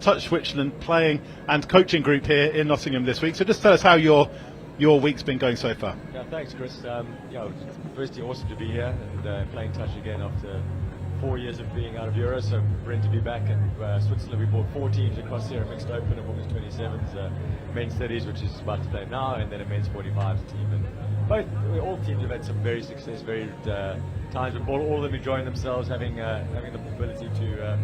Touch Switzerland playing and coaching group here in Nottingham this week. So just tell us how your week's been going so far. Yeah, thanks, Chris. It's firstly awesome to be here and playing touch again after 4 years of being out of Euro. So brilliant to be back in Switzerland. We brought 4 teams across here: a mixed open, a women's 27s, men's 30s, which is about to play now, and then a men's 45s team. And all teams have had some very varied times, but all of them enjoying themselves, having the ability to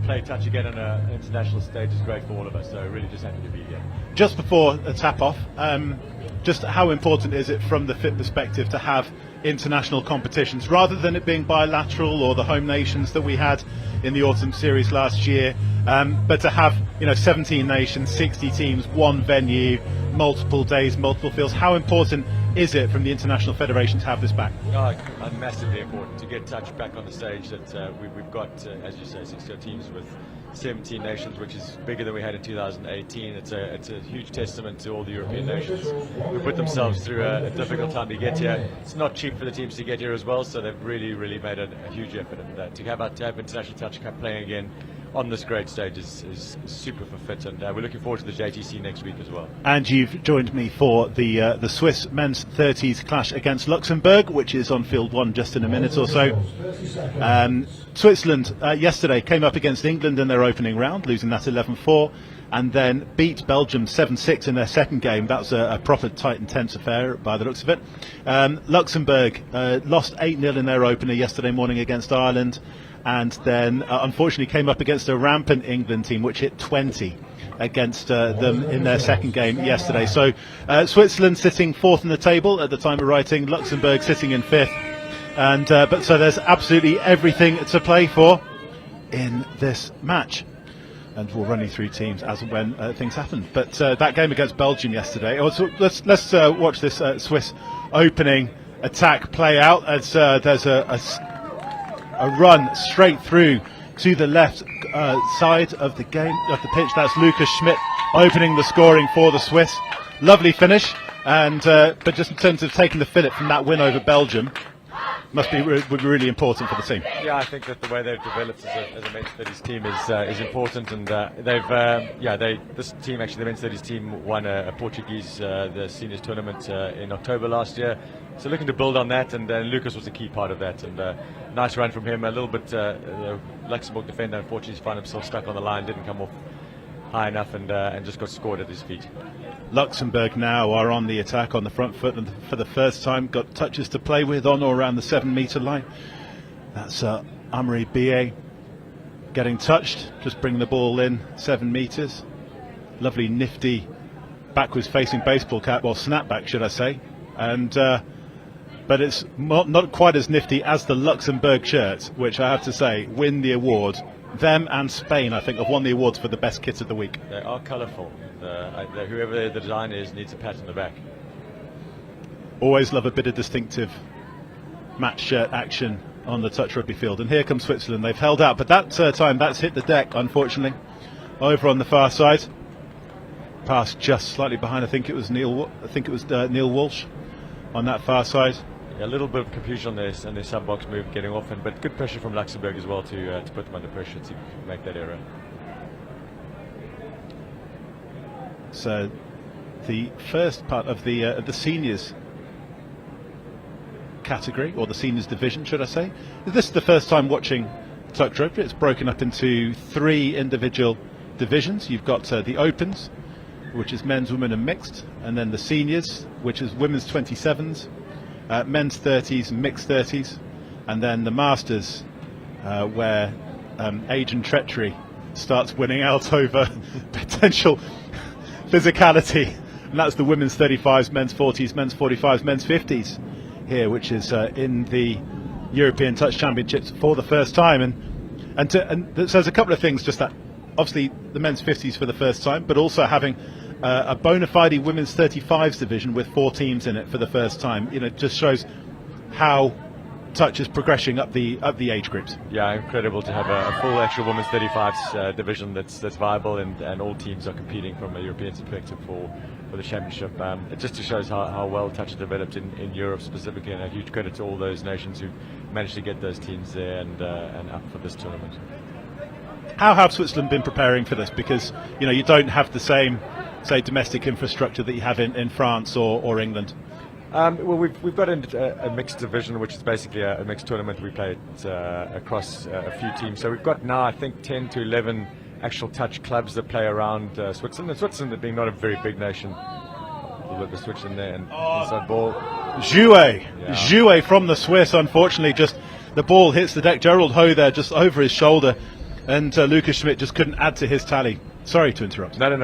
play touch again on an international stage is great for all of us. So really just happy to be here. Just before a tap off, just how important is it from the FIT perspective to have international competitions rather than it being bilateral or the home nations that we had in the autumn series last year, but to have 17 nations, 60 teams, one venue, multiple days, multiple fields? How important is it from the international federation to have this back? Massively important to get touch back on the stage. That we've got, as you say, 60 teams with 17 nations, which is bigger than we had in 2018. It's a huge testament to all the European nations who put themselves through a difficult time to get here. It's not cheap for the teams to get here as well, so they've really made a huge effort. And to have international touch cup playing again on this great stage is super for FIT, and we're looking forward to the JTC next week as well. And you've joined me for the Swiss men's 30s clash against Luxembourg, which is on field 1 just in a minute or so. Switzerland yesterday came up against England in their opening round, losing that 11-4, and then beat Belgium 7-6 in their second game. That was a proper tight and tense affair by the looks of it. Luxembourg lost 8-0 in their opener yesterday morning against Ireland, and then unfortunately came up against a rampant England team which hit 20 against them in their second game yesterday. So Switzerland sitting 4th in the table at the time of writing, Luxembourg sitting in 5th, and but so there's absolutely everything to play for in this match, and we'll run you through teams as and when things happen. But that game against Belgium yesterday, let's watch this Swiss opening attack play out as there's a run straight through to the left side of the pitch. That's Lucas Schmidt opening the scoring for the Swiss. Lovely finish, and but just in terms of taking the fillip from that win over Belgium, would be really important for the team. Yeah, I think that the way they've developed as a men's 30s team is important, and this team, actually the men's 30s team, won a Portuguese the seniors tournament in October last year. So looking to build on that, and Lucas was a key part of that, and nice run from him. A little bit the Luxembourg defender unfortunately found himself stuck on the line, didn't come off high enough, and just got scored at his feet. Luxembourg now are on the attack on the front foot, and for the first time got touches to play with on or around the 7-metre line. That's Amri Bie getting touched, just bringing the ball in 7 metres. Lovely nifty backwards facing baseball cap, or snapback should I say, and but it's not quite as nifty as the Luxembourg shirts, which I have to say win the award. Them and Spain, I think, have won the awards for the best kits of the week. They are colourful. Whoever the designer is needs a pat on the back. Always love a bit of distinctive match shirt action on the touch rugby field. And here comes Switzerland. They've held out, but that time that's hit the deck, unfortunately. Over on the far side, pass just slightly behind. I think it was Neil Walsh on that far side. A little bit of confusion on their sub-box move getting off, but good pressure from Luxembourg as well to put them under pressure to make that error. So the first part of the seniors category, or the seniors division should I say, this is the first time watching touch rugby. It's broken up into 3 individual divisions. You've got the Opens, which is men's, women and mixed, and then the seniors, which is women's 27s, men's 30s and mixed 30s, and then the Masters, where age and treachery starts winning out over potential physicality, and that's the women's 35s, men's 40s, men's 45s, men's 50s here, which is in the European Touch Championships for the first time, and so there's a couple of things, just that obviously the men's 50s for the first time, but also having a bona fide women's 35s division with 4 teams in it for the first time. Just shows how touch is progressing up the age groups. Yeah, incredible to have a full actual women's 35s division that's viable, and all teams are competing from a European perspective for the championship. It just shows how well touch has developed in Europe specifically, and a huge credit to all those nations who managed to get those teams there and up for this tournament. How have Switzerland been preparing for this? Because you don't have the same, say, domestic infrastructure that you have in France or England. Well, we've got a mixed division, which is basically a mixed tournament. We play it across a few teams. So we've got now, I think, 10 to 11 actual touch clubs that play around Switzerland. And Switzerland, being not a very big nation, a little bit of a switch in there and inside ball. Jouet from the Swiss, unfortunately, just the ball hits the deck. Gerald Ho there, just over his shoulder, and Lucas Schmidt just couldn't add to his tally. Sorry to interrupt. No. We've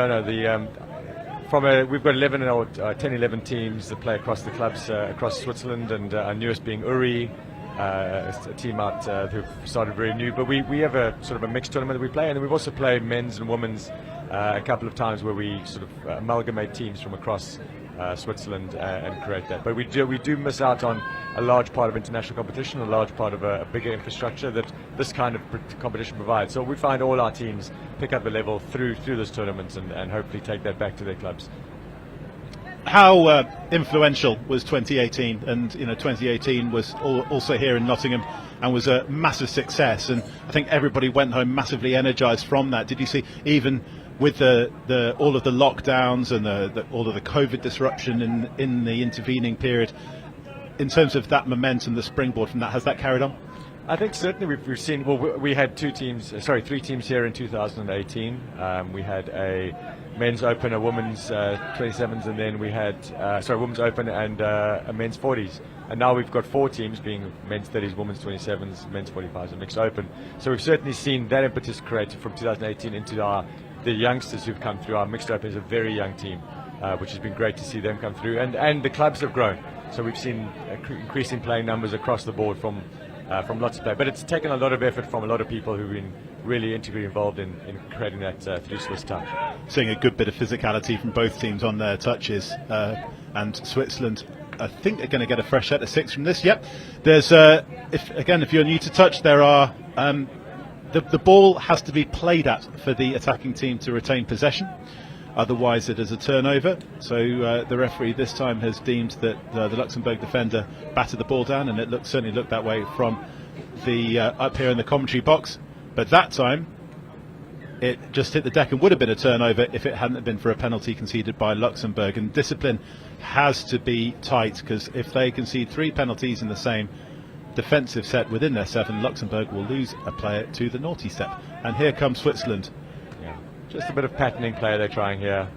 got 10, 11 teams that play across the clubs across Switzerland, and our newest being Uri, a team out who started very new. But we have a sort of a mixed tournament that we play, and then we've also played men's and women's a couple of times where we sort of amalgamate teams from across Switzerland and create that. But we do miss out on a large part of international competition, a large part of a bigger infrastructure that this kind of competition provides. So we find all our teams pick up the level through this tournament and hopefully take that back to their clubs. How influential was 2018? And 2018 was also here in Nottingham and was a massive success. And I think everybody went home massively energised from that. Did you see, even with all of the lockdowns and all of the COVID disruption in the intervening period, in terms of that momentum, the springboard from that, has that carried on? I think certainly we've seen. Well, we had three teams here in 2018. We had a men's open, a women's 27s, and then we had women's open and a men's 40s. And now we've got 4 teams, being men's 30s, women's 27s, men's 45s, and mixed open. So we've certainly seen that impetus created from 2018 into the youngsters who've come through. Our mixed open is a very young team, which has been great to see them come through. And the clubs have grown. So we've seen increasing playing numbers across the board from lots of play. But it's taken a lot of effort from a lot of people who've been really integrally involved in creating that through Swiss touch. Seeing a good bit of physicality from both teams on their touches, and Switzerland, I think, are going to get a fresh set of 6 from this. Yep. There's if you're new to touch, there are the ball has to be played at for the attacking team to retain possession. Otherwise, it is a turnover. So the referee this time has deemed that the Luxembourg defender batted the ball down, and it certainly looked that way from the up here in the commentary box. But that time, it just hit the deck and would have been a turnover if it hadn't been for a penalty conceded by Luxembourg. And discipline has to be tight, because if they concede 3 penalties in the same defensive set within their 7, Luxembourg will lose a player to the naughty step. And here comes Switzerland. Just a bit of patterning play they're trying here.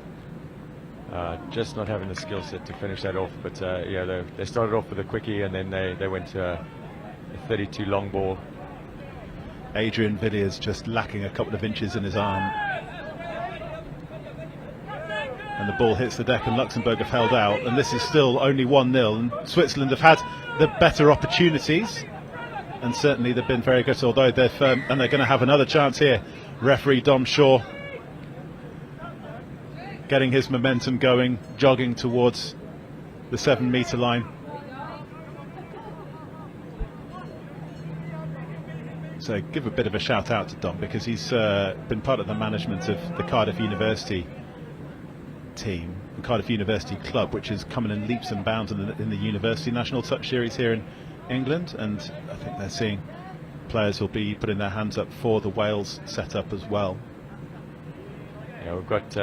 Just not having the skill set to finish that off. But they started off with a quickie, and then they went to a 32 long ball. Adrian Villiers just lacking a couple of inches in his arm. And the ball hits the deck, and Luxembourg have held out. And this is still only 1-0. And Switzerland have had the better opportunities. And certainly they've been very good, although they're going to have another chance here. Referee Dom Shaw getting his momentum going, jogging towards the 7-metre line. So give a bit of a shout out to Dom, because he's been part of the management of the Cardiff University team, the Cardiff University club, which is coming in leaps and bounds in the University National Touch Series here in England. And I think they're seeing players who'll be putting their hands up for the Wales setup as well. Yeah, we've got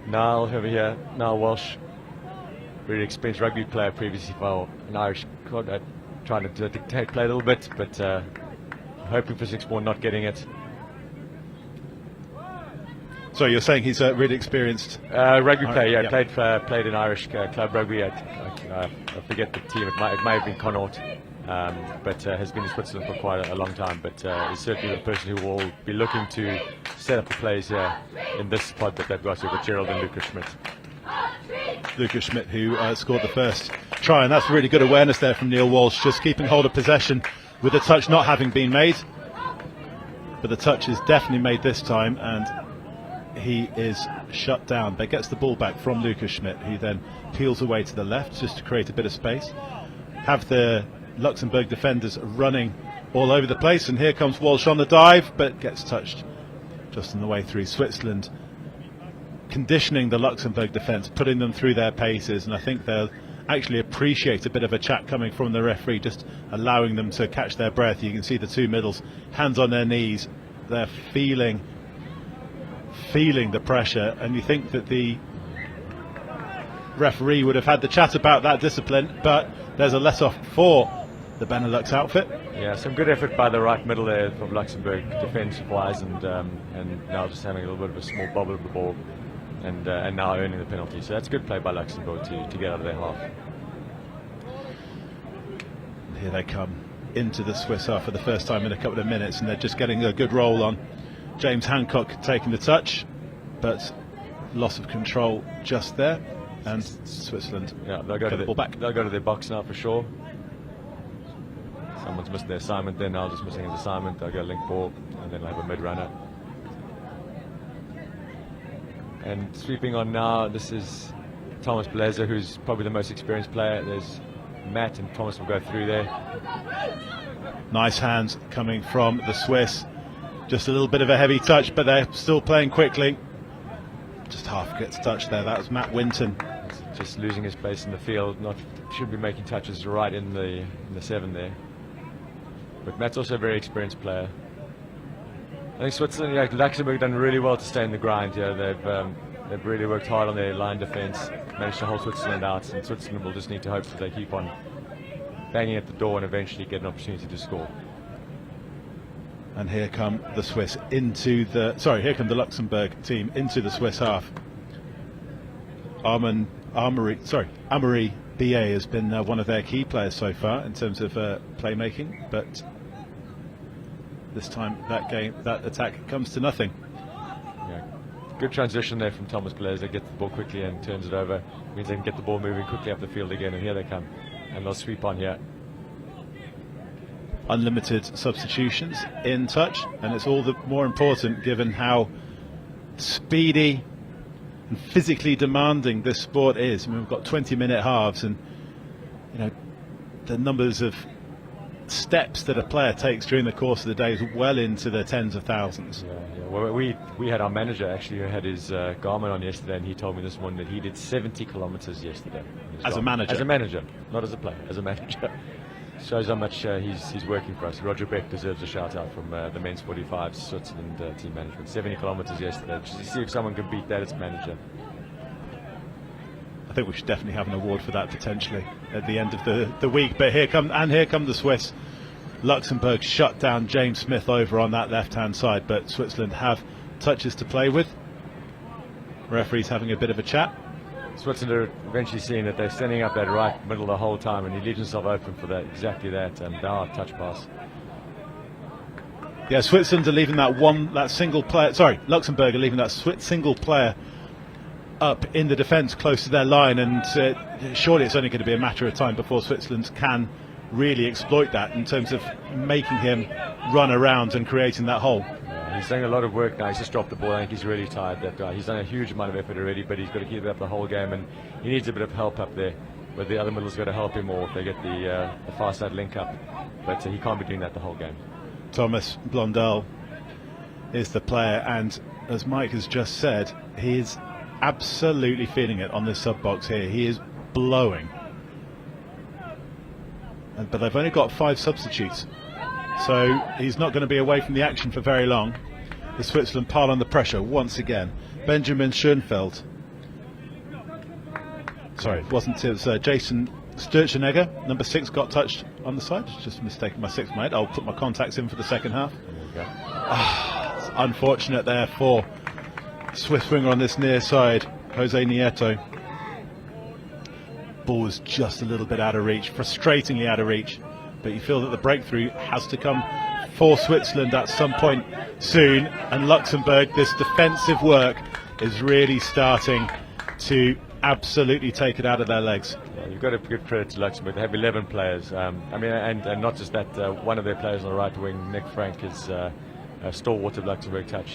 Niall over here, Niall Walsh, really experienced rugby player previously for an Irish club, trying to dictate play a little bit, but hoping for 6-4, not getting it. So you're saying he's a really experienced rugby player? Yeah, played in Irish club rugby. I forget the team. It may have been Connaught, but has been in Switzerland for quite a long time. But is certainly the person who will be looking to set up the plays here in this spot that they've got here with Gerald and Lucas Schmidt. Lucas Schmidt, who scored the first try, and that's really good awareness there from Neil Walsh, just keeping hold of possession with the touch not having been made. But the touch is definitely made this time, and he is shut down, but gets the ball back from Lucas Schmidt, who then peels away to the left just to create a bit of space. Have the Luxembourg defenders running all over the place, and here comes Walsh on the dive, but gets touched just on the way through. Switzerland conditioning the Luxembourg defence, putting them through their paces, and I think they'll actually appreciate a bit of a chat coming from the referee, just allowing them to catch their breath. You can see the 2 middles, hands on their knees, they're feeling the pressure, and you think that the referee would have had the chat about that discipline, but there's a let-off for the Benelux outfit. Yeah, some good effort by the right middle there from Luxembourg, defensive-wise, and now just having a little bit of a small bobble of the ball, and now earning the penalty. So that's good play by Luxembourg to get out of their half. Here they come into the Swiss half for the first time in a couple of minutes, and they're just getting a good roll on. James Hancock taking the touch, but loss of control just there, and Switzerland they'll go to the ball back. They'll go to their box now for sure. Someone's missing their assignment there now, just missing his assignment. They'll go link ball, and then they'll have a mid-runner. And sweeping on now, this is Thomas Blazer, who's probably the most experienced player. There's Matt, and Thomas will go through there. Nice hands coming from the Swiss. Just a little bit of a heavy touch, but they're still playing quickly. Just half gets touched there. That was Matt Winton. Just losing his place in the field. Should be making touches right in the 7 there. But Matt's also a very experienced player. I think Switzerland, Luxembourg done really well to stay in the grind here. They've really worked hard on their line defence, managed to hold Switzerland out, and Switzerland will just need to hope that they keep on banging at the door and eventually get an opportunity to score. And here come the Swiss into the... Sorry, here come the Luxembourg team into the Swiss half. Amaury BA has been one of their key players so far in terms of playmaking, but this time that attack comes to nothing. Yeah, good transition there from Thomas Blazer. Gets the ball quickly and turns it over. Means they can get the ball moving quickly up the field again, and here they come. And they'll sweep on here. Unlimited substitutions in touch, and it's all the more important given how speedy and physically demanding this sport is. I mean, we've got 20-minute halves, and the numbers of steps that a player takes during the course of the day is well into the tens of thousands. Yeah. Well, we had our manager actually who had his Garmin on yesterday, and he told me this morning that he did 70 kilometers yesterday. As a manager? As a manager, not as a player, as a manager. Shows how much he's working for us. Roger Beck deserves a shout out from the men's 45 Switzerland team management. 70 kilometers yesterday. Just to see if someone can beat that as manager. I think we should definitely have an award for that potentially at the end of the week. But here come the Swiss. Luxembourg shut down James Smith over on that left-hand side, but Switzerland have touches to play with. Referee's having a bit of a chat. Switzerland are eventually seeing that they're standing up that right middle the whole time, and he leaves himself open for that, exactly that, and touch pass. Yeah, Switzerland are leaving that single player. Sorry, Luxembourg are leaving that single player up in the defence close to their line, and surely it's only going to be a matter of time before Switzerland can really exploit that in terms of making him run around and creating that hole. He's doing a lot of work now. He's just dropped the ball. I think he's really tired, that guy. He's done a huge amount of effort already, but he's got to keep it up the whole game, and he needs a bit of help up there. But the other middle's got to help him, or if they get the far side link up. But he can't be doing that the whole game. Thomas Blondel is the player, and as Mike has just said, he is absolutely feeling it on this sub box here. He is blowing. But they've only got 5 substitutes, so he's not going to be away from the action for very long. The Switzerland pile on the pressure once again. Benjamin Schoenfeld. Sorry, it wasn't his. Jason Sturzenegger, number 6, got touched on the side. Just mistaken my 6th mate. I'll put my contacts in for the second half. It's unfortunate there for Swiss winger on this near side, Jose Nieto. Ball was just a little bit out of reach, frustratingly out of reach, but you feel that the breakthrough has to come for Switzerland at some point soon, and Luxembourg, this defensive work is really starting to absolutely take it out of their legs. Yeah, you've got to give credit to Luxembourg. They have 11 players. And not just that, one of their players on the right wing, Nick Frank, is a stalwart of Luxembourg touch.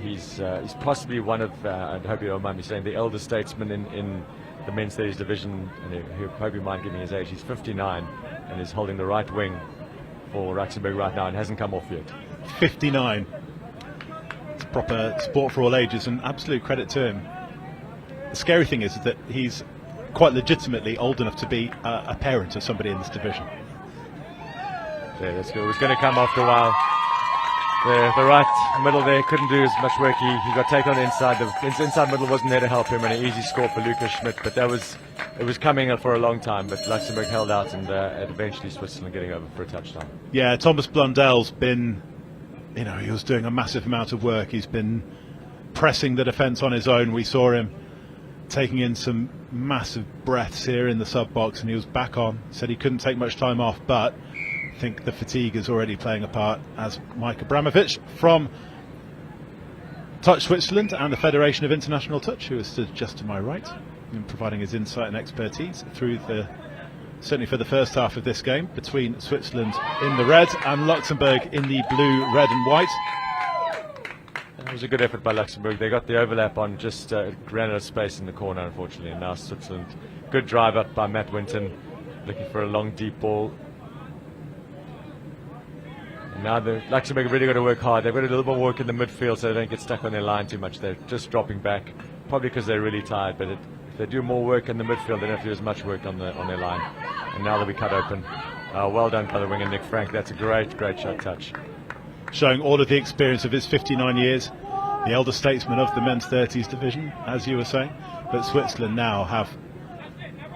He's possibly one of, I hope you don't mind me saying, the elder statesmen in the men's 30s division, and I hope you mind giving his age. He's 59 and is holding the right wing for Luxembourg right now and hasn't come off yet. 59. It's proper sport for all ages, and absolute credit to him. The scary thing is that he's quite legitimately old enough to be a parent of somebody in this division. Yeah, that's good. It was going to come after a while. The right middle there couldn't do as much work. He got taken on the inside. The inside middle wasn't there to help him, and an easy score for Lucas Schmidt. But it was coming for a long time. But Luxembourg held out, and eventually Switzerland getting over for a touchdown. Yeah, Thomas Blundell's been, he was doing a massive amount of work. He's been pressing the defence on his own. We saw him taking in some massive breaths here in the sub box, and he was back on. Said he couldn't take much time off, but I think the fatigue is already playing a part, as Mike Abramovich from Touch Switzerland and the Federation of International Touch, who has stood just to my right, and providing his insight and expertise through certainly for the first half of this game, between Switzerland in the red and Luxembourg in the blue, red and white. It was a good effort by Luxembourg. They got the overlap on, just ran out of space in the corner, unfortunately. And now Switzerland, good drive up by Matt Winton, looking for a long, deep ball. And now the Luxembourg have really got to work hard. They've got to do a little more work in the midfield so they don't get stuck on their line too much. They're just dropping back, probably because they're really tired. But if they do more work in the midfield, they don't have to do as much work on their line. And now they'll be cut open. Well done by the winger, Nick Frank. That's a great shot touch. Showing all of the experience of his 59 years, the elder statesman of the men's 30s division, as you were saying. But Switzerland now have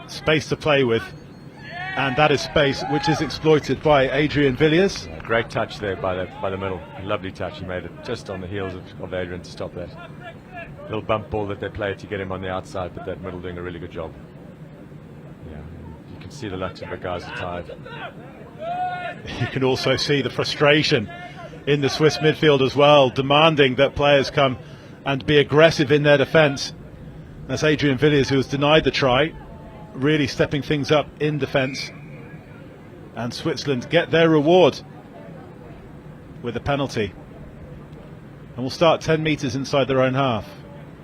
space to play with, and that is space which is exploited by Adrian Villiers. Yeah, great touch there by the middle. Lovely touch. He made it just on the heels of Adrian to stop that. Little bump ball that they played to get him on the outside, but that middle doing a really good job. Yeah, you can see the Luxembourg guys are tired. You can also see the frustration in the Swiss midfield as well, demanding that players come and be aggressive in their defence. That's Adrian Villiers, who was denied the try, really stepping things up in defence. And Switzerland get their reward with a penalty. And will start 10 metres inside their own half.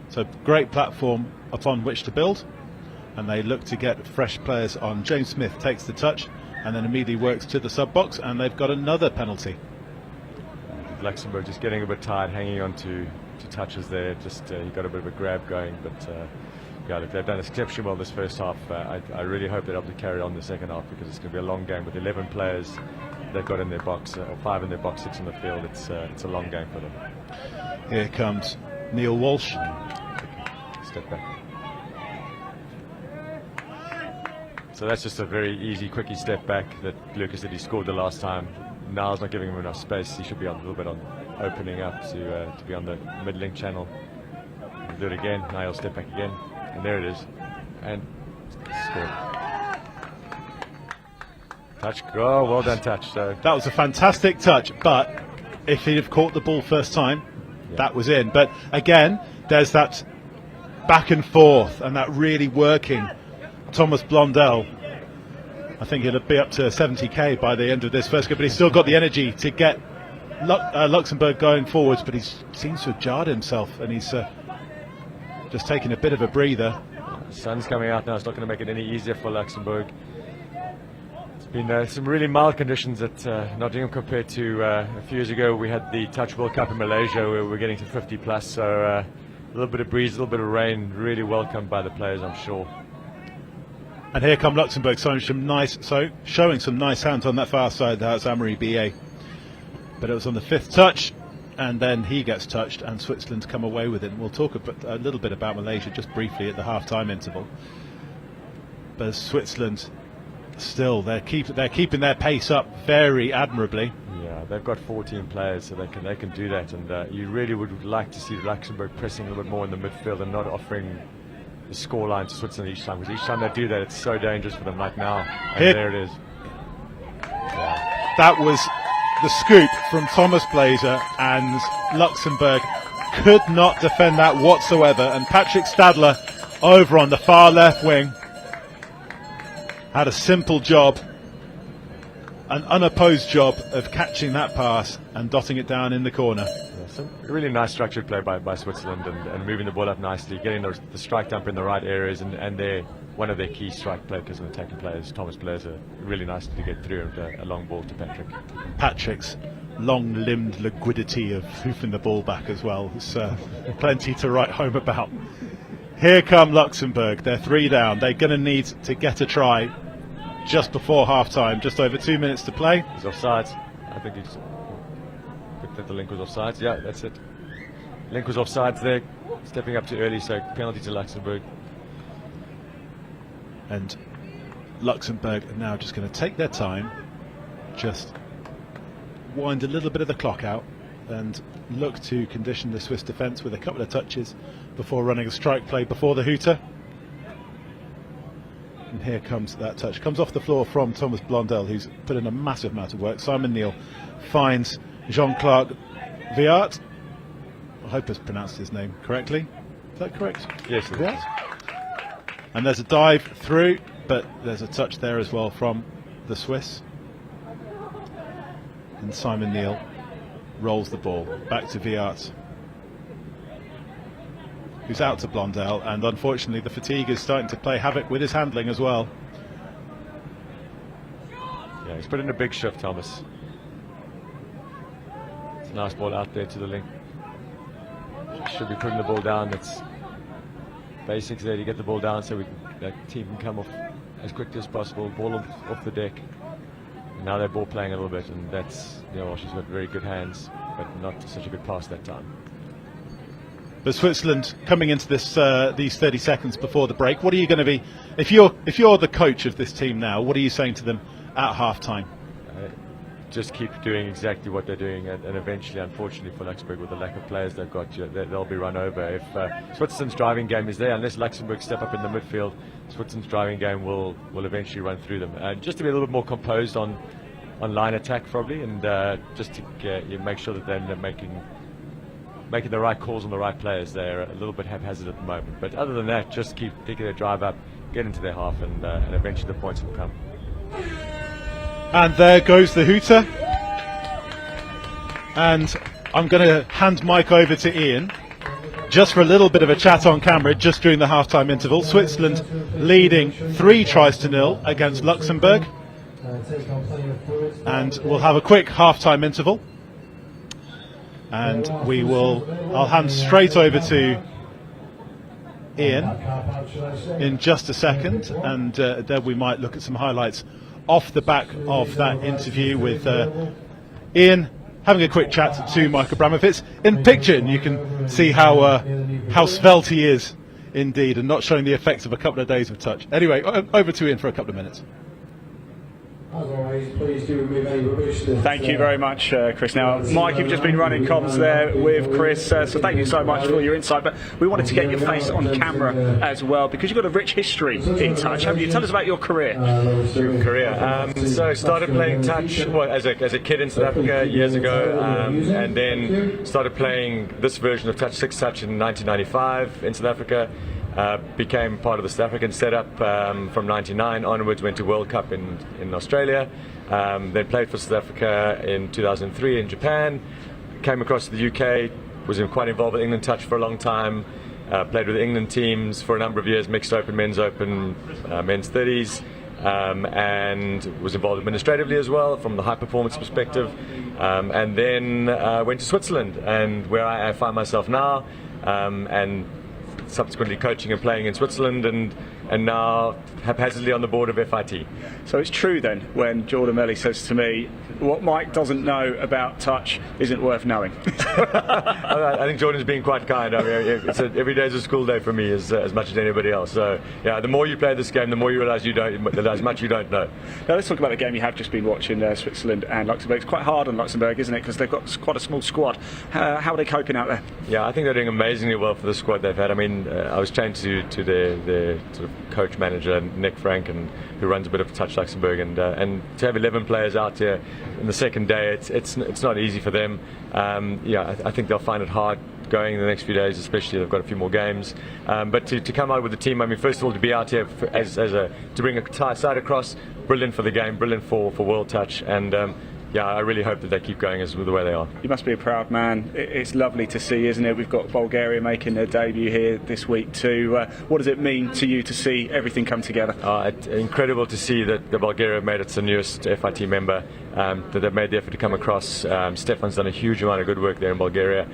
So great platform upon which to build. And they look to get fresh players on. James Smith takes the touch and then immediately works to the sub-box, and they've got another penalty. Luxembourg just getting a bit tired, hanging on to touches there. Just he got a bit of a grab going, but yeah, look, they've done exceptionally well this first half. I really hope they're able to carry on the second half, because it's going to be a long game with 11 players they've got in their box, or 5 in their box, 6 on the field. It's a long game for them. Here comes Neil Walsh. Step back. So that's just a very easy, quickie step back that Lucas said he scored the last time. Niall's not giving him enough space. He should be a little bit on opening up to be on the mid-link channel. He'll do it again. Now he'll step back again, and there it is, and score. Touch. Oh, well done, touch. So that was a fantastic touch, but if he'd have caught the ball first time, that was in. But again, there's that back and forth and that really working. Thomas Blundell, I think he'll be up to 70k by the end of this first game, but he's still got the energy to get Luxembourg going forwards, but he seems to have jarred himself, and he's just taking a bit of a breather. The sun's coming out now. It's not going to make it any easier for Luxembourg. It's been some really mild conditions at Nottingham compared to a few years ago. We had the Touch World Cup in Malaysia where we're getting to 50 plus, so a little bit of breeze, a little bit of rain, really welcomed by the players, I'm sure. And here come Luxembourg showing some nice hands on that far side. That's Amory BA. But it was on the 5th touch, and then he gets touched, and Switzerland come away with it. And we'll talk a little bit about Malaysia just briefly at the half-time interval. But Switzerland still, they're keeping their pace up very admirably. Yeah, they've got 14 players, so they can do that. And you really would like to see Luxembourg pressing a little bit more in the midfield and not offering the scoreline to Switzerland each time, because each time they do that, it's so dangerous for them. Like now, and there it is. Yeah. That was the scoop from Thomas Blazer, and Luxembourg could not defend that whatsoever. And Patrick Stadler over on the far left wing had a simple job, an unopposed job of catching that pass and dotting it down in the corner. Some really nice structured play by Switzerland, and moving the ball up nicely, getting the strike dump in the right areas, and they're one of their key strike players and attacking players, Thomas Blazer, really nice to get through a long ball to Patrick. Patrick's long-limbed liquidity of hoofing the ball back as well is plenty to write home about. Here come Luxembourg. They're 3 down. They're going to need to get a try just before half-time. Just over 2 minutes to play. He's offside. I think he's that the link was offside. Yeah, that's it. Link was offside there, stepping up too early, so penalty to Luxembourg. And Luxembourg are now just going to take their time, just wind a little bit of the clock out and look to condition the Swiss defence with a couple of touches before running a strike play before the hooter. And here comes that touch. Comes off the floor from Thomas Blondel, who's put in a massive amount of work. Simon Neal finds Jean-Claude Viart. I hope I've pronounced his name correctly. Is that correct? Yes, it is. And there's a dive through, but there's a touch there as well from the Swiss. And Simon Neal rolls the ball back to Viart, who's out to Blondel, and unfortunately the fatigue is starting to play havoc with his handling as well. Yeah, he's put in a big shift, Thomas. It's a nice ball out there to the link. Should be putting the ball down. It's basics there to get the ball down so that team can come off as quickly as possible, ball off the deck. And now they're ball playing a little bit, and that's, she's got very good hands, but not such a good pass that time. But Switzerland coming into this these 30 seconds before the break, what are you going to be, if you're the coach of this team now, what are you saying to them at half time? Just keep doing exactly what they're doing, and eventually, unfortunately for Luxembourg, with the lack of players they've got, they'll be run over. If Switzerland's driving game is there, unless Luxembourg step up in the midfield, Switzerland's driving game will eventually run through them. Just to be a little bit more composed on line attack probably, and just to make sure that they're making the right calls on the right players. They're a little bit haphazard at the moment, but other than that, just keep picking their drive up, get into their half, and eventually the points will come. And there goes the hooter. And I'm going to hand Mike over to Ian just for a little bit of a chat on camera just during the half-time interval. Switzerland leading 3-0 against Luxembourg. And we'll have a quick half-time interval. And I'll hand straight over to Ian in just a second, and then we might look at some highlights off the back of that interview with Ian having a quick chat to Mike Abramovitz in picture, and you can see how svelte he is indeed, and not showing the effects of a couple of days of touch. Anyway, over to Ian for a couple of minutes. As always, please do remove any rubbish. Thank you very much, Chris. Now, Mike, you've just been running comms there with Chris, so thank you so much for your insight. But we wanted to get your face on camera as well, because you've got a rich history in touch, haven't you? Tell us about your career. So I started playing touch as a kid in South Africa years ago, and then started playing this version of Six Touch in 1995 in South Africa. Became part of the South African setup from 99 onwards, went to World Cup in Australia, then played for South Africa in 2003 in Japan, came across to the UK, was quite involved with England touch for a long time, played with the England teams for a number of years, mixed open, men's 30s, and was involved administratively as well from the high performance perspective, and then went to Switzerland, and where I find myself now, and subsequently coaching and playing in Switzerland, and now haphazardly on the board of FIT. So it's true then when Jordan Melly says to me, what Mike doesn't know about touch isn't worth knowing. I think Jordan's been quite kind. I mean, every day is a school day for me as much as anybody else. So yeah, the more you play this game, the more you realise as much you don't know. Now let's talk about the game you have just been watching, Switzerland and Luxembourg. It's quite hard on Luxembourg, isn't it? Because they've got quite a small squad. How are they coping out there? Yeah, I think they're doing amazingly well for the squad they've had. I mean, I was chatting to their sort of coach manager Nick Frank, and who runs a bit of Touch Luxembourg, and to have 11 players out here in the second day, it's not easy for them. I think they'll find it hard going in the next few days, especially they've got a few more games. But to come out with the team, I mean, first of all, to be out here to bring a side across, brilliant for the game, brilliant for World Touch, and I really hope that they keep going as the way they are. You must be a proud man. It's lovely to see, isn't it? We've got Bulgaria making their debut here this week too. What does it mean to you to see everything come together? It's incredible to see that Bulgaria made its newest FIT member, that they've made the effort to come across. Stefan's done a huge amount of good work there in Bulgaria,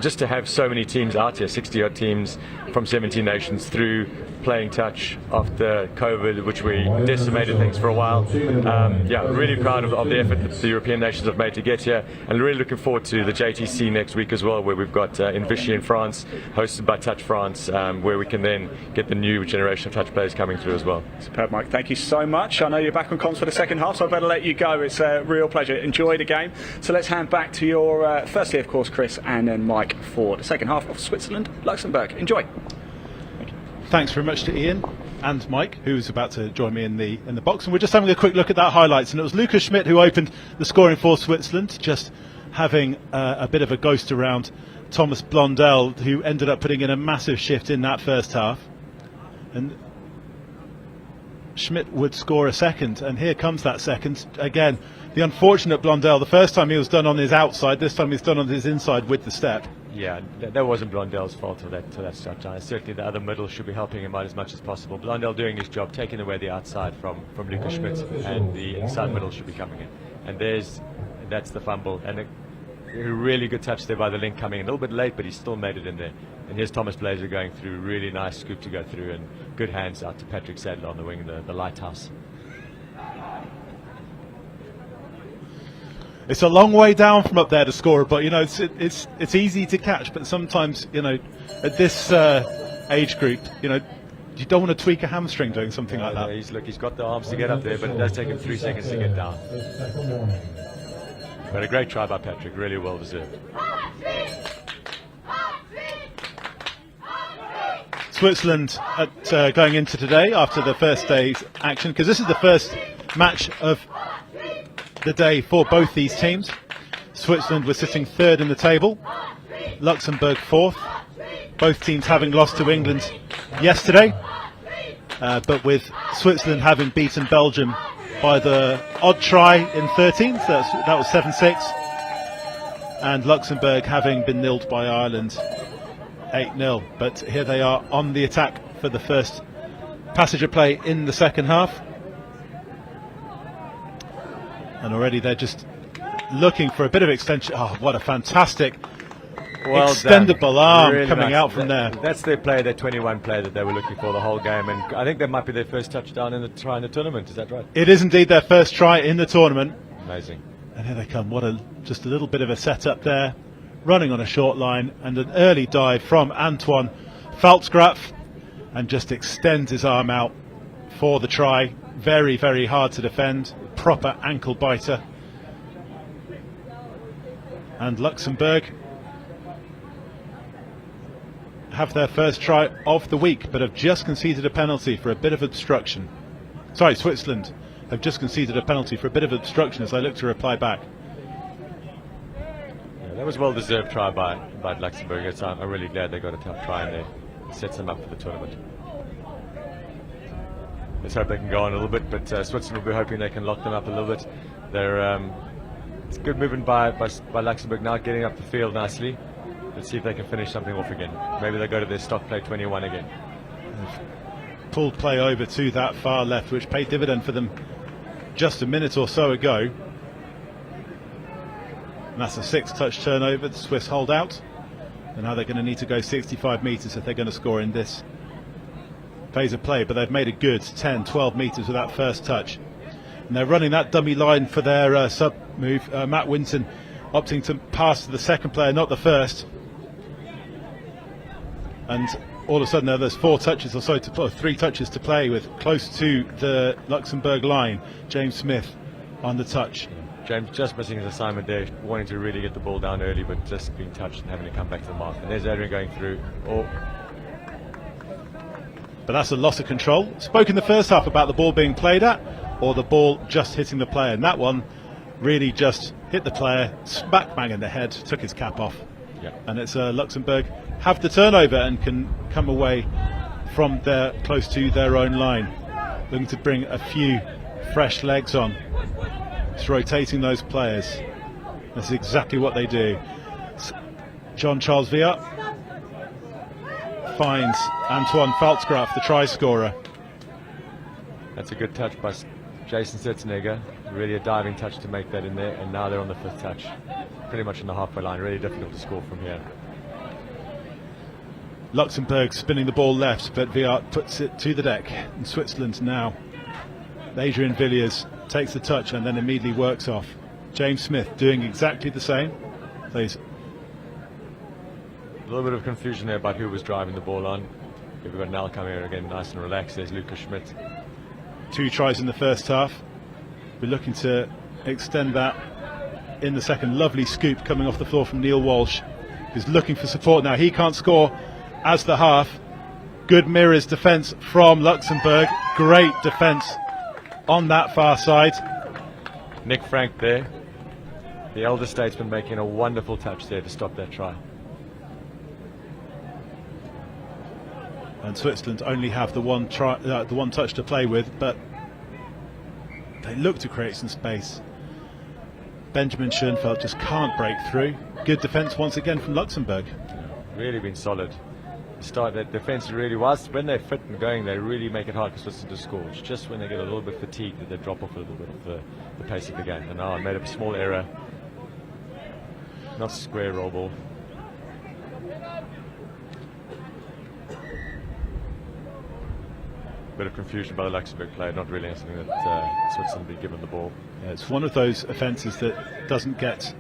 Just to have so many teams out here, 60 odd teams from 17 nations through playing touch after COVID, which we decimated things for a while. Really proud of the effort that the European nations have made to get here, and really looking forward to the JTC next week as well, where we've got in Vichy in France, hosted by Touch France, where we can then get the new generation of touch players coming through as well. Superb, Mike. Thank you so much. I know you're back on comms for the second half, so I better let you go. It's a real pleasure. Enjoy the game. So let's hand back to your, firstly, of course, Chris, and then Mike for the second half of Switzerland, Luxembourg. Enjoy. Thanks very much to Ian and Mike, who's about to join me in the box, and we're just having a quick look at that highlights. And it was Lucas Schmidt who opened the scoring for Switzerland, just having a bit of a ghost around Thomas Blondell, who ended up putting in a massive shift in that first half. And Schmidt would score a second, and here comes that second. Again, the unfortunate Blondell, the first time he was done on his outside, this time he's done on his inside with the step. Yeah, that wasn't Blondell's fault for that start time. Certainly the other middle should be helping him out as much as possible. Blondell doing his job, taking away the outside from Lucas Schmidt, and the inside middle should be coming in. And that's the fumble. And a really good touch there by the link, coming in a little bit late, but he still made it in there. And here's Thomas Blazer going through, really nice scoop to go through, and good hands out to Patrick Sadler on the wing, the lighthouse. It's a long way down from up there to score, but you know it's easy to catch. But sometimes, you know, at this age group, you know, you don't want to tweak a hamstring doing something like that. He's got the arms to get up there, but it does take him 3 seconds to get down. But a great try by Patrick, really well deserved. Switzerland going into today after the first day's action, because this is the first match of the day for both these teams. Switzerland was sitting third in the table, Luxembourg fourth, both teams having lost to England yesterday, but with Switzerland having beaten Belgium by the odd try in 13th, that was 7-6, and Luxembourg having been nilled by Ireland 8-0. But here they are on the attack for the first passage of play in the second half. And already they're just looking for a bit of extension. Oh, what a fantastic extendable arm really coming out from there. That's their play, their 21 play that they were looking for the whole game. And I think that might be their first touchdown in the tournament. Is that right? It is indeed their first try in the tournament. Amazing. And here they come. Just a little bit of a setup there. Running on a short line, and an early dive from Antoine Faltzgraf, and just extends his arm out for the try. Very, very hard to defend. Proper ankle biter. And Luxembourg have their first try of the week, but have just conceded a penalty for a bit of obstruction. Sorry, Switzerland have just conceded a penalty for a bit of obstruction as they look to reply back. Yeah, that was a well-deserved try by Luxembourg. I'm really glad they got a tough try in there. It sets them up for the tournament. Let's hope they can go on a little bit, but Switzerland will be hoping they can lock them up a little bit. It's good movement by Luxembourg now, getting up the field nicely. Let's see if they can finish something off again. Maybe they go to their stock play 21 again. Pulled play over to that far left, which paid dividend for them just a minute or so ago. And that's a 6-touch turnover. The Swiss hold out, and now they're going to need to go 65 metres if they're going to score in this phase of play. But they've made a good 10-12 metres with that first touch, and they're running that dummy line for their sub move. Matt Winton opting to pass to the second player, not the first, and all of a sudden there's 4 touches or so to play, 3 touches to play with, close to the Luxembourg line. James Smith on the touch. James just missing his assignment there, wanting to really get the ball down early, but just being touched and having to come back to the mark. And there's Adrian going through. But that's a loss of control. Spoke in the first half about the ball being played at, or the ball just hitting the player, and that one really just hit the player, smack bang in the head, took his cap off. Yeah. And it's Luxembourg have the turnover and can come away from there close to their own line, looking to bring a few fresh legs on. Just rotating those players. That's exactly what they do. John Charles Viat finds Antoine Faltzgraf, the try scorer. That's a good touch by Jason Setzenegger. Really a diving touch to make that in there, and now they're on the 5th touch. pretty much on the halfway line. Really difficult to score from here. Luxembourg spinning the ball left, but Viart puts it to the deck. And Switzerland now. Adrian Villiers takes the touch and then immediately works off. James Smith doing exactly the same. Plays. A little bit of confusion there about who was driving the ball on. We've got Nel coming here again, nice and relaxed. There's Lucas Schmidt. 2 tries in the first half. We're looking to extend that in the second. Lovely scoop coming off the floor from Neil Walsh, who's looking for support now. He can't score as the half. Good mirrors defence from Luxembourg. Great defence on that far side. Nick Frank there, the elder statesman, making a wonderful touch there to stop that try. And Switzerland only have the one touch to play with, but they look to create some space. Benjamin Schoenfeld just can't break through. Good defence once again from Luxembourg. Really been solid. Start that defence really was. When they're fit and going, they really make it hard for Switzerland to score. It's just when they get a little bit fatigued that they drop off a little bit of the pace of the game. And now I made a small error. Not square roll ball. Bit of confusion by the Luxembourg player, not really anything that Switzerland be given the ball. Yeah, it's one of those offences that doesn't get.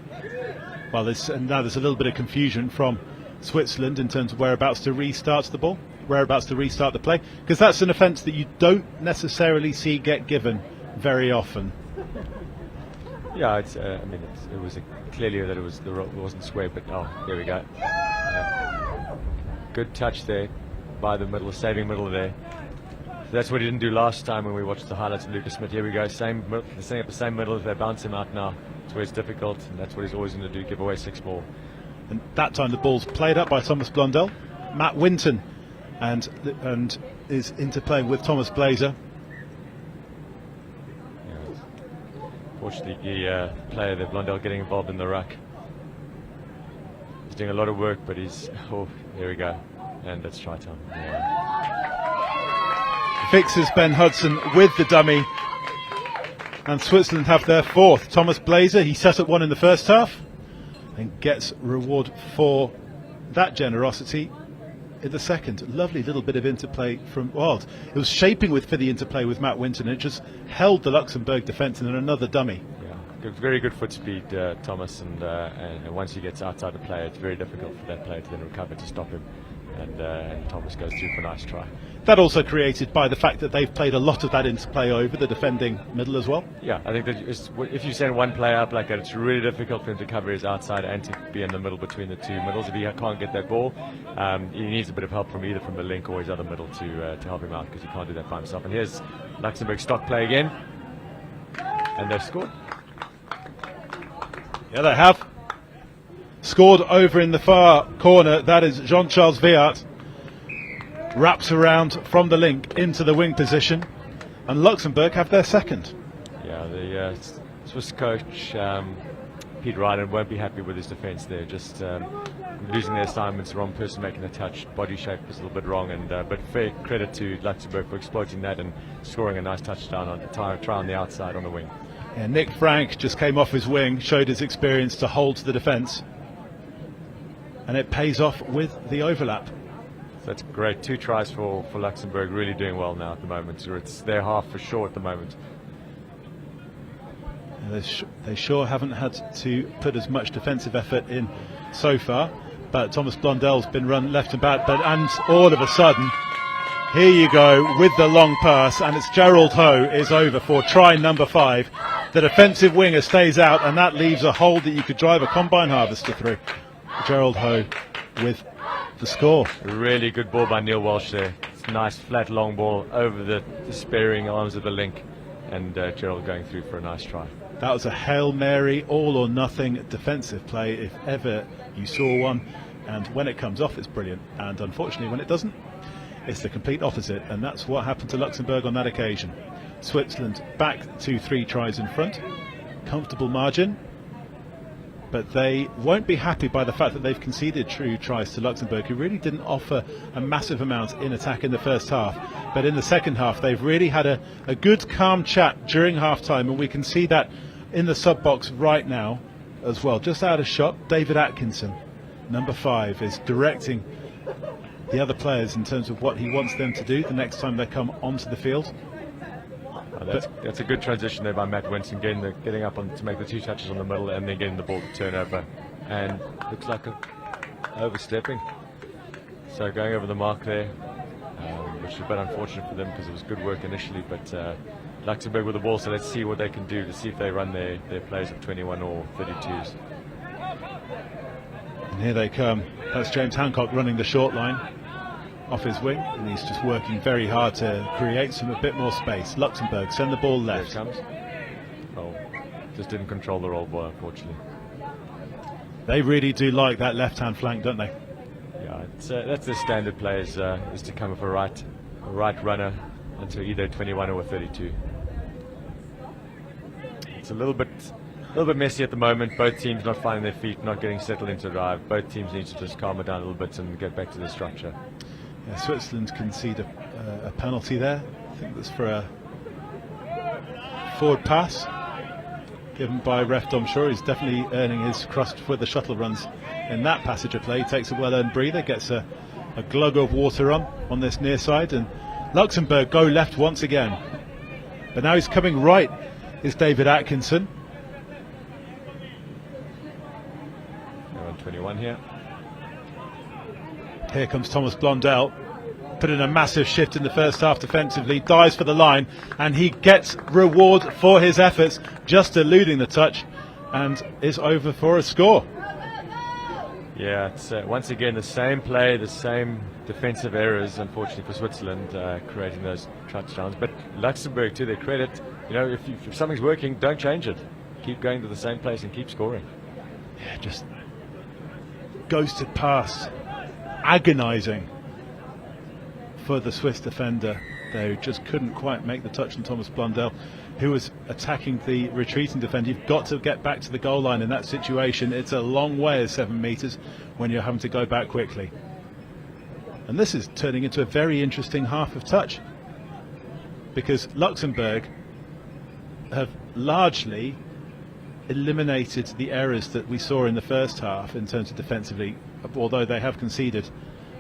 Well, now there's a little bit of confusion from Switzerland in terms of whereabouts to restart the ball, whereabouts to restart the play, because that's an offence that you don't necessarily see get given very often. Yeah, it's. I mean, it was clearly that it wasn't square, but there we go. Good touch there by the middle, saving middle there. That's what he didn't do last time when we watched the highlights of Lucas Smith. Here we go, they're setting up the same middle. If they bounce him out now, it's where it's difficult, and that's what he's always going to do, give away 6 more. And that time the ball's played up by Thomas Blondell. Matt Winton and is interplaying with Thomas Blazer. Yeah. Fortunately, the player there, Blondell, getting involved in the ruck. He's doing a lot of work, but he's... Oh, there we go. And that's try time. Yeah. Fixes Ben Hudson with the dummy, and Switzerland have their 4th. Thomas Blazer, he set up one in the first half and gets reward for that generosity in the second. Lovely little bit of interplay from Wild. It was shaping for the interplay with Matt Winton. It just held the Luxembourg defence and another dummy. Yeah, very good foot speed, Thomas, and once he gets outside the player, it's very difficult for that player to then recover to stop him. And Thomas goes through for a nice try. That also created by the fact that they've played a lot of that interplay over the defending middle as well. Yeah, I think that if you send one player up like that, it's really difficult for him to cover his outside and to be in the middle between the 2 middles. If he can't get that ball, he needs a bit of help from either from the link or his other middle to help him out, because he can't do that by himself. And here's Luxembourg stock play again, and they've scored. Yeah, they have. Scored over in the far corner. That is Jean-Charles Viart. Wraps around from the link into the wing position, and Luxembourg have their 2nd. Yeah, the Swiss coach Pete Ryden won't be happy with his defence there. Just losing their assignments, the wrong person making the touch, body shape was a little bit wrong, and but fair credit to Luxembourg for exploiting that and scoring a nice touchdown on the try on the outside on the wing. Yeah, Nick Frank just came off his wing, showed his experience to hold the defence, and it pays off with the overlap. That's great. 2 tries for Luxembourg, really doing well now at the moment. So it's their half for sure at the moment. They sure haven't had to put as much defensive effort in so far, but Thomas Blondell's been run left and back, and all of a sudden, here you go with the long pass, and it's Gerald Ho is over for try number 5. The defensive winger stays out, and that leaves a hole that you could drive a combine harvester through. Gerald Ho with the score. Really good ball by Neil Walsh there. It's a nice flat long ball over the sparing arms of the link, and Gerald going through for a nice try. That was a Hail Mary, all or nothing defensive play if ever you saw one, and when it comes off it's brilliant, and unfortunately when it doesn't it's the complete opposite, and that's what happened to Luxembourg on that occasion. Switzerland back to 3 tries in front, comfortable margin, but they won't be happy by the fact that they've conceded 2 tries to Luxembourg, who really didn't offer a massive amount in attack in the first half. But in the second half, they've really had a good, calm chat during half-time, and we can see that in the sub-box right now. as well, just out of shot. David Atkinson, number 5, is directing the other players in terms of what he wants them to do the next time they come onto the field. That's a good transition there by Matt Winston, getting up to make the 2 touches on the middle and then getting the ball to turn over. And looks like overstepping. So going over the mark there, which is a bit unfortunate for them because it was good work initially, but Luxembourg with the ball, so let's see what they can do to see if they run their plays of 21 or 32s. And here they come. That's James Hancock running the short line off his wing, and he's just working very hard to create a bit more space. Luxembourg send the ball left. There it comes. Oh, just didn't control the roll ball, unfortunately. They really do like that left-hand flank, don't they? Yeah, that's the standard play is to come with a right runner into either 21 or 32. It's a little bit messy at the moment. Both teams not finding their feet, not getting settled into drive. Both teams need to just calm it down a little bit and get back to the structure. Yeah, Switzerland concede a penalty there. I think that's for a forward pass given by ref Dom Shaw. He's definitely earning his crust for the shuttle runs in that passage of play. He takes a well-earned breather, gets a glug of water on this near side, and Luxembourg go left once again. But now he's coming right, is David Atkinson. They're on 21 here. Here comes Thomas Blondell, put in a massive shift in the first half defensively, dives for the line, and he gets reward for his efforts, just eluding the touch, and is over for a score. Yeah, it's once again the same play, the same defensive errors, unfortunately for Switzerland, creating those touchdowns. But Luxembourg, to their credit, if something's working, don't change it. Keep going to the same place and keep scoring. Yeah, just ghosted pass, agonising for the Swiss defender. They just couldn't quite make the touch on Thomas Blondell, who was attacking the retreating defender. You've got to get back to the goal line in that situation. It's a long way of 7 metres when you're having to go back quickly. And this is turning into a very interesting half of touch, because Luxembourg have largely eliminated the errors that we saw in the first half in terms of defensively, although they have conceded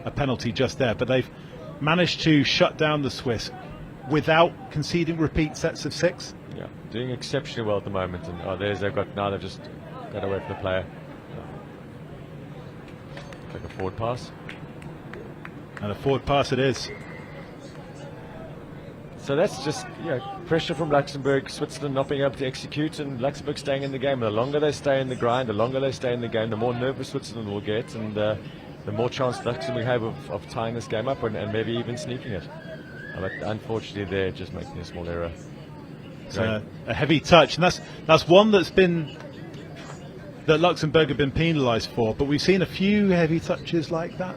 a penalty just there. But they've managed to shut down the Swiss without conceding repeat sets of 6. Yeah, doing exceptionally well at the moment. And they've just got away from the player. Like a forward pass. And a forward pass it is. So that's just pressure from Luxembourg, Switzerland not being able to execute, and Luxembourg staying in the game. The longer they stay in the grind, the longer they stay in the game, the more nervous Switzerland will get, and the more chance Luxembourg have of tying this game up and maybe even sneaking it. But unfortunately, they're just making a small error. It's a heavy touch, and that's one that Luxembourg have been penalised for. But we've seen a few heavy touches like that,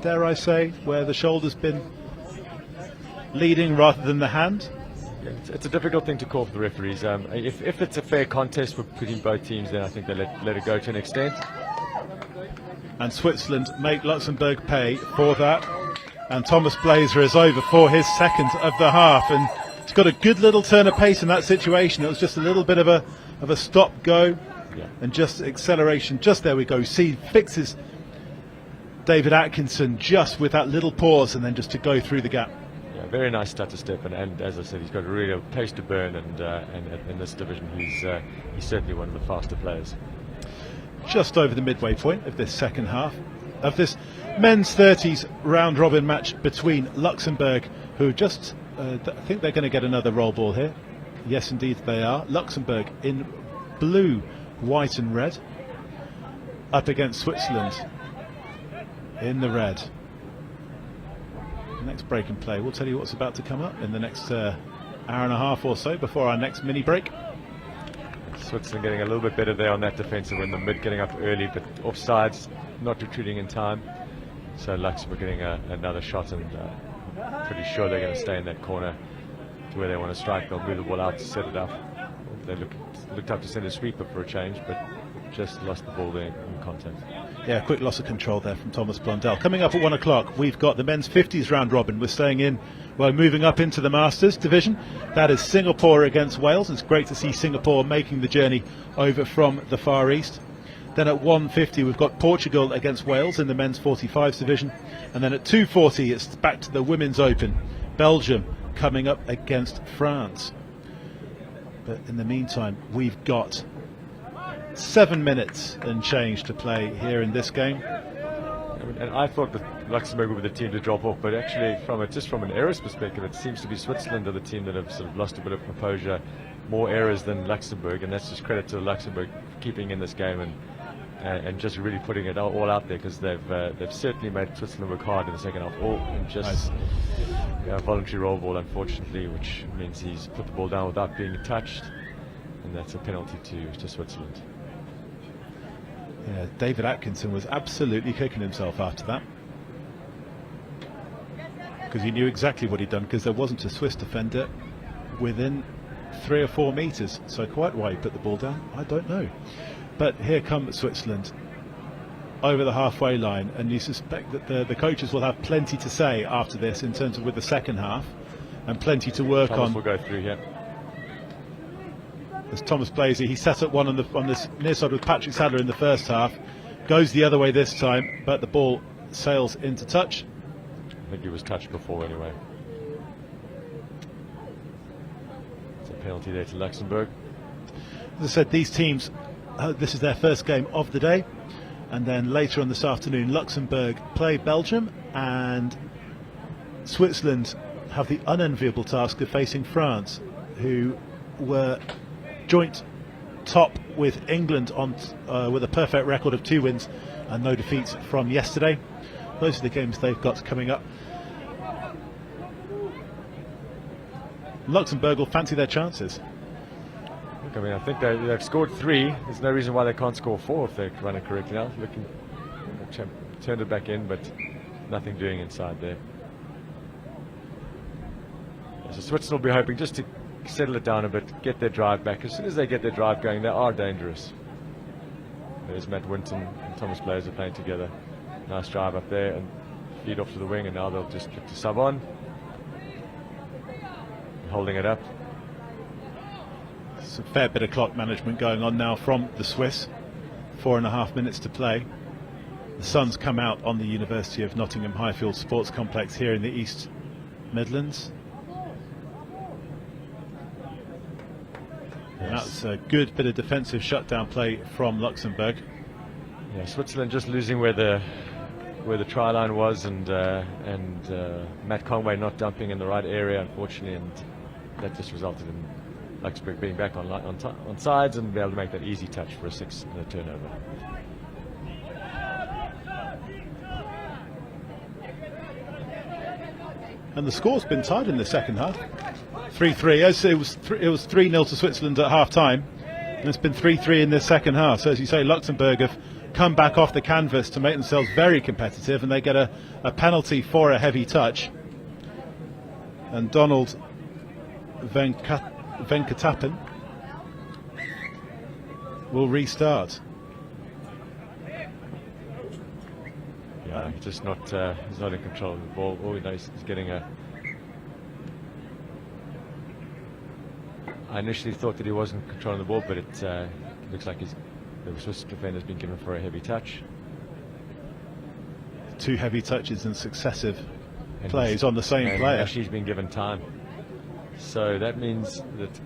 dare I say, where the shoulder's been leading rather than the hand. Yeah, it's a difficult thing to call for the referees. If it's a fair contest between both teams, then I think they let it go to an extent. And Switzerland make Luxembourg pay for that. And Thomas Blazer is over for his second of the half, and he's got a good little turn of pace in that situation. It was just a little bit of a stop go, and just acceleration. Just there we go. See, fixes David Atkinson just with that little pause, and then just to go through the gap. Yeah, very nice stutter step, and as I said, he's got a real pace to burn, and in this division, he's certainly one of the faster players. Just over the midway point of this second half of this men's 30s round robin match between Luxembourg, who just I think they're going to get another roll ball here. Yes, indeed they are. Luxembourg in blue, white and red, up against Switzerland in the red. Next break and play, we'll tell you what's about to come up in the next hour and a half or so before our next mini break. Switzerland getting a little bit better there on that defensive in the mid, getting up early, but offsides, not retreating in time. So Luxembourg getting another shot, and pretty sure they're going to stay in that corner to where they want to strike. They'll move the ball out to set it up. They looked up to send a sweeper for a change, but just lost the ball there in contact. Yeah, quick loss of control there from Thomas Blundell. Coming up at 1 o'clock, we've got the men's 50s round robin. We're staying in, well, moving up into the Masters division. That is Singapore against Wales. It's great to see Singapore making the journey over from the Far East. Then at 1:50, we've got Portugal against Wales in the men's 45s division. And then at 2:40, it's back to the Women's Open. Belgium coming up against France. But in the meantime, we've got 7 minutes and change to play here in this game. And I thought that Luxembourg would be the team to drop off, but actually, just from an errors perspective, it seems to be Switzerland are the team that have sort of lost a bit of composure, more errors than Luxembourg, and that's just credit to Luxembourg keeping in this game and just really putting it all out there, because they've certainly made Switzerland work hard in the second half, all in just voluntary roll ball, unfortunately, which means he's put the ball down without being touched, and that's a penalty to Switzerland. Yeah, David Atkinson was absolutely kicking himself after that, because he knew exactly what he'd done, because there wasn't a Swiss defender within 3 or 4 metres. So quite why he put the ball down, I don't know. But here come Switzerland over the halfway line, and you suspect that the coaches will have plenty to say after this in terms of with the second half, and plenty to work Thomas on. will go through here. As Thomas Blazy, he set up one on this near side with Patrick Sadler in the first half, goes the other way this time, but the ball sails into touch. I think he was touched before anyway. It's a penalty there to Luxembourg. As I said, these teams, this is their first game of the day, and then later on this afternoon Luxembourg play Belgium, and Switzerland have the unenviable task of facing France, who were joint top with England on with a perfect record of 2 wins and no defeats from yesterday. Those are the games they've got coming up. Luxembourg will fancy their chances. Look, I mean, I think they've scored 3. There's no reason why they can't score 4 if they're running correctly now. Turned it back in, but nothing doing inside there. So Switzerland will be hoping just to settle it down a bit, get their drive back. As soon as they get their drive going, they are dangerous. There's Matt Winton and Thomas Blazer playing together. Nice drive up there and feed off to the wing, and now they'll just kick to sub on. Holding it up. It's a fair bit of clock management going on now from the Swiss. 4.5 minutes to play. The sun's come out on the University of Nottingham Highfields Sports Complex here in the East Midlands. And that's a good bit of defensive shutdown play from Luxembourg. Yeah, Switzerland just losing where the try line was, and Matt Conway not dumping in the right area, unfortunately, and that just resulted in Luxembourg being back on sides and be able to make that easy touch for a 6 and a turnover. And the score's been tied in the second half. 3-3. As it was 3-0 to Switzerland at half time, and it's been 3-3 in the second half. So as you say, Luxembourg have come back off the canvas to make themselves very competitive, and they get a penalty for a heavy touch. And Donald Venkatapan will restart. Yeah, he's just not he's not in control of the ball. All he knows is getting a. I initially thought that he wasn't controlling the ball, but it looks like the Swiss defender's been given for a heavy touch. 2 heavy touches and successive plays on the same player. Actually, he's been given time, so that means that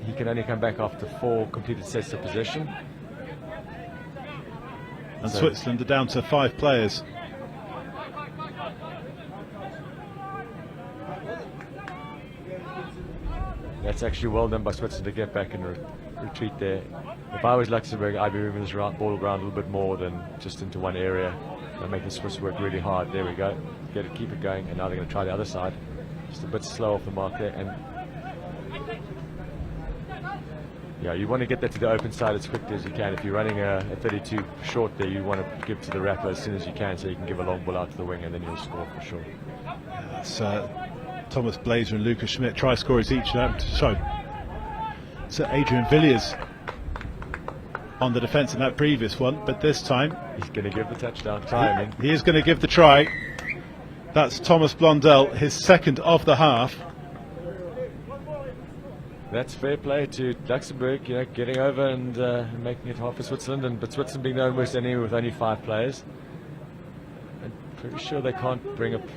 he can only come back after 4 completed sets of possession. And so Switzerland are down to 5 players. That's actually well done by Switzerland to get back and retreat there. If I was Luxembourg, I'd be moving this ball around a little bit more than just into one area. They'll make the Swiss work really hard. There we go. Keep it going, and now they're going to try the other side. Just a bit slow off the mark there, and yeah, you want to get that to the open side as quickly as you can. If you're running a 32 short there, you want to give to the wrapper as soon as you can, so you can give a long ball out to the wing, and then you'll score for sure. That's Thomas Blazer and Lucas Schmidt, try scorers each. So Adrian Villiers on the defence in that previous one, but this time He's going to give the touchdown try. I mean, he is going to give the try. That's Thomas Blondell, his second of the half. that's fair play to Luxembourg, getting over and making it hard for Switzerland. But Switzerland being known West anyway with only 5 players. I'm pretty sure they can't bring up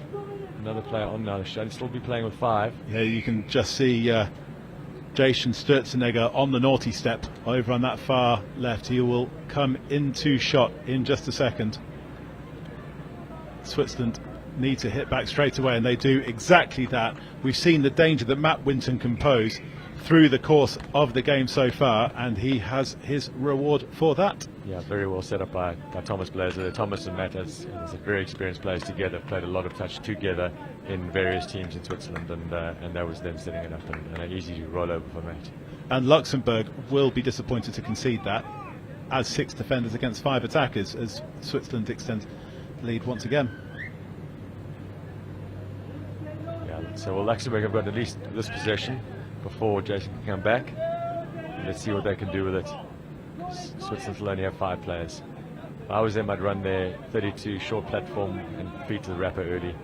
another player on now. They should still be playing with 5. Yeah, you can just see Jason Sturzenegger on the naughty step over on that far left. He will come into shot in just a second. Switzerland need to hit back straight away, and they do exactly that. We've seen the danger that Matt Winton can pose through the course of the game so far, and he has his reward for that. Yeah, very well set up by Thomas Blazer. Thomas and Matt as very experienced players together, played a lot of touch together in various teams in Switzerland, and that was them setting it up and an easy roll over for Matt. And Luxembourg will be disappointed to concede that, as 6 defenders against 5 attackers, as Switzerland extends the lead once again. Yeah, so Luxembourg have got at least this possession before Jason can come back. Let's see what they can do with it. Switzerland will only have 5 players. If I was them, I'd run their 32 short platform and feed to the wrapper early.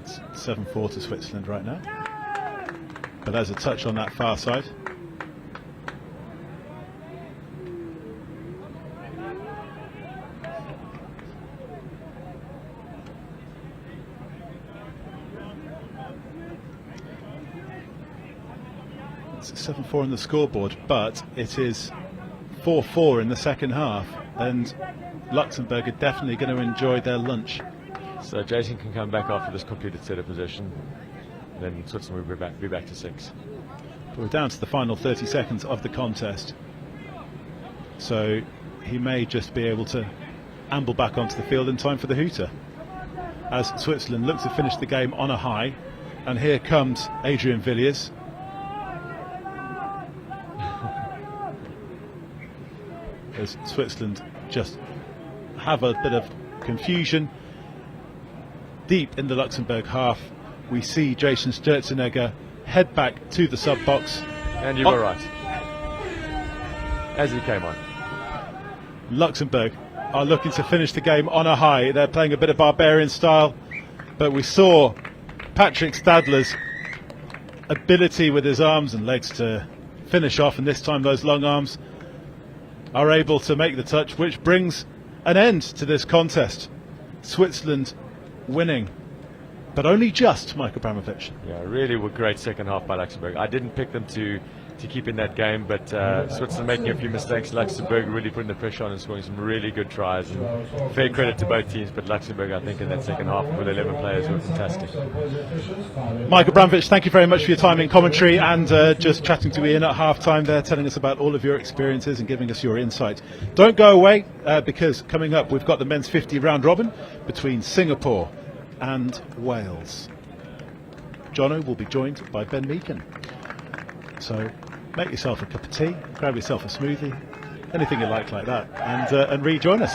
It's 7-4 to Switzerland right now. But there's a touch on that far side. It's 7-4 on the scoreboard, but it is 4-4 in the second half, and Luxembourg are definitely going to enjoy their lunch. So Jason can come back after this completed set of position. Then Switzerland will be back to 6. But we're down to the final 30 seconds of the contest, so he may just be able to amble back onto the field in time for the hooter, as Switzerland look to finish the game on a high. And here comes Adrian Villiers. As Switzerland just have a bit of confusion deep in the Luxembourg half. We see Jason Sturzenegger head back to the sub box, And you were right, as he came on. Luxembourg are looking to finish the game on a high. They're playing a bit of barbarian style, but we saw Patrick Stadler's ability with his arms and legs to finish off, and this time those long arms are able to make the touch, which brings an end to this contest. Switzerland winning, but only just, Mike Abramovich. Yeah, really a great second half by Luxembourg. I didn't pick them to keep in that game, but Switzerland making a few mistakes. Luxembourg really putting the pressure on and scoring some really good tries. And fair credit to both teams, but Luxembourg, I think, in that second half with 11 players were fantastic. Mike Abramovich, thank you very much for your time in commentary and just chatting to Ian at half-time there, telling us about all of your experiences and giving us your insight. Don't go away, because coming up we've got the men's 50 round robin between Singapore and Wales. Jono will be joined by Ben Meakin. So make yourself a cup of tea, grab yourself a smoothie, anything you like that, and rejoin us.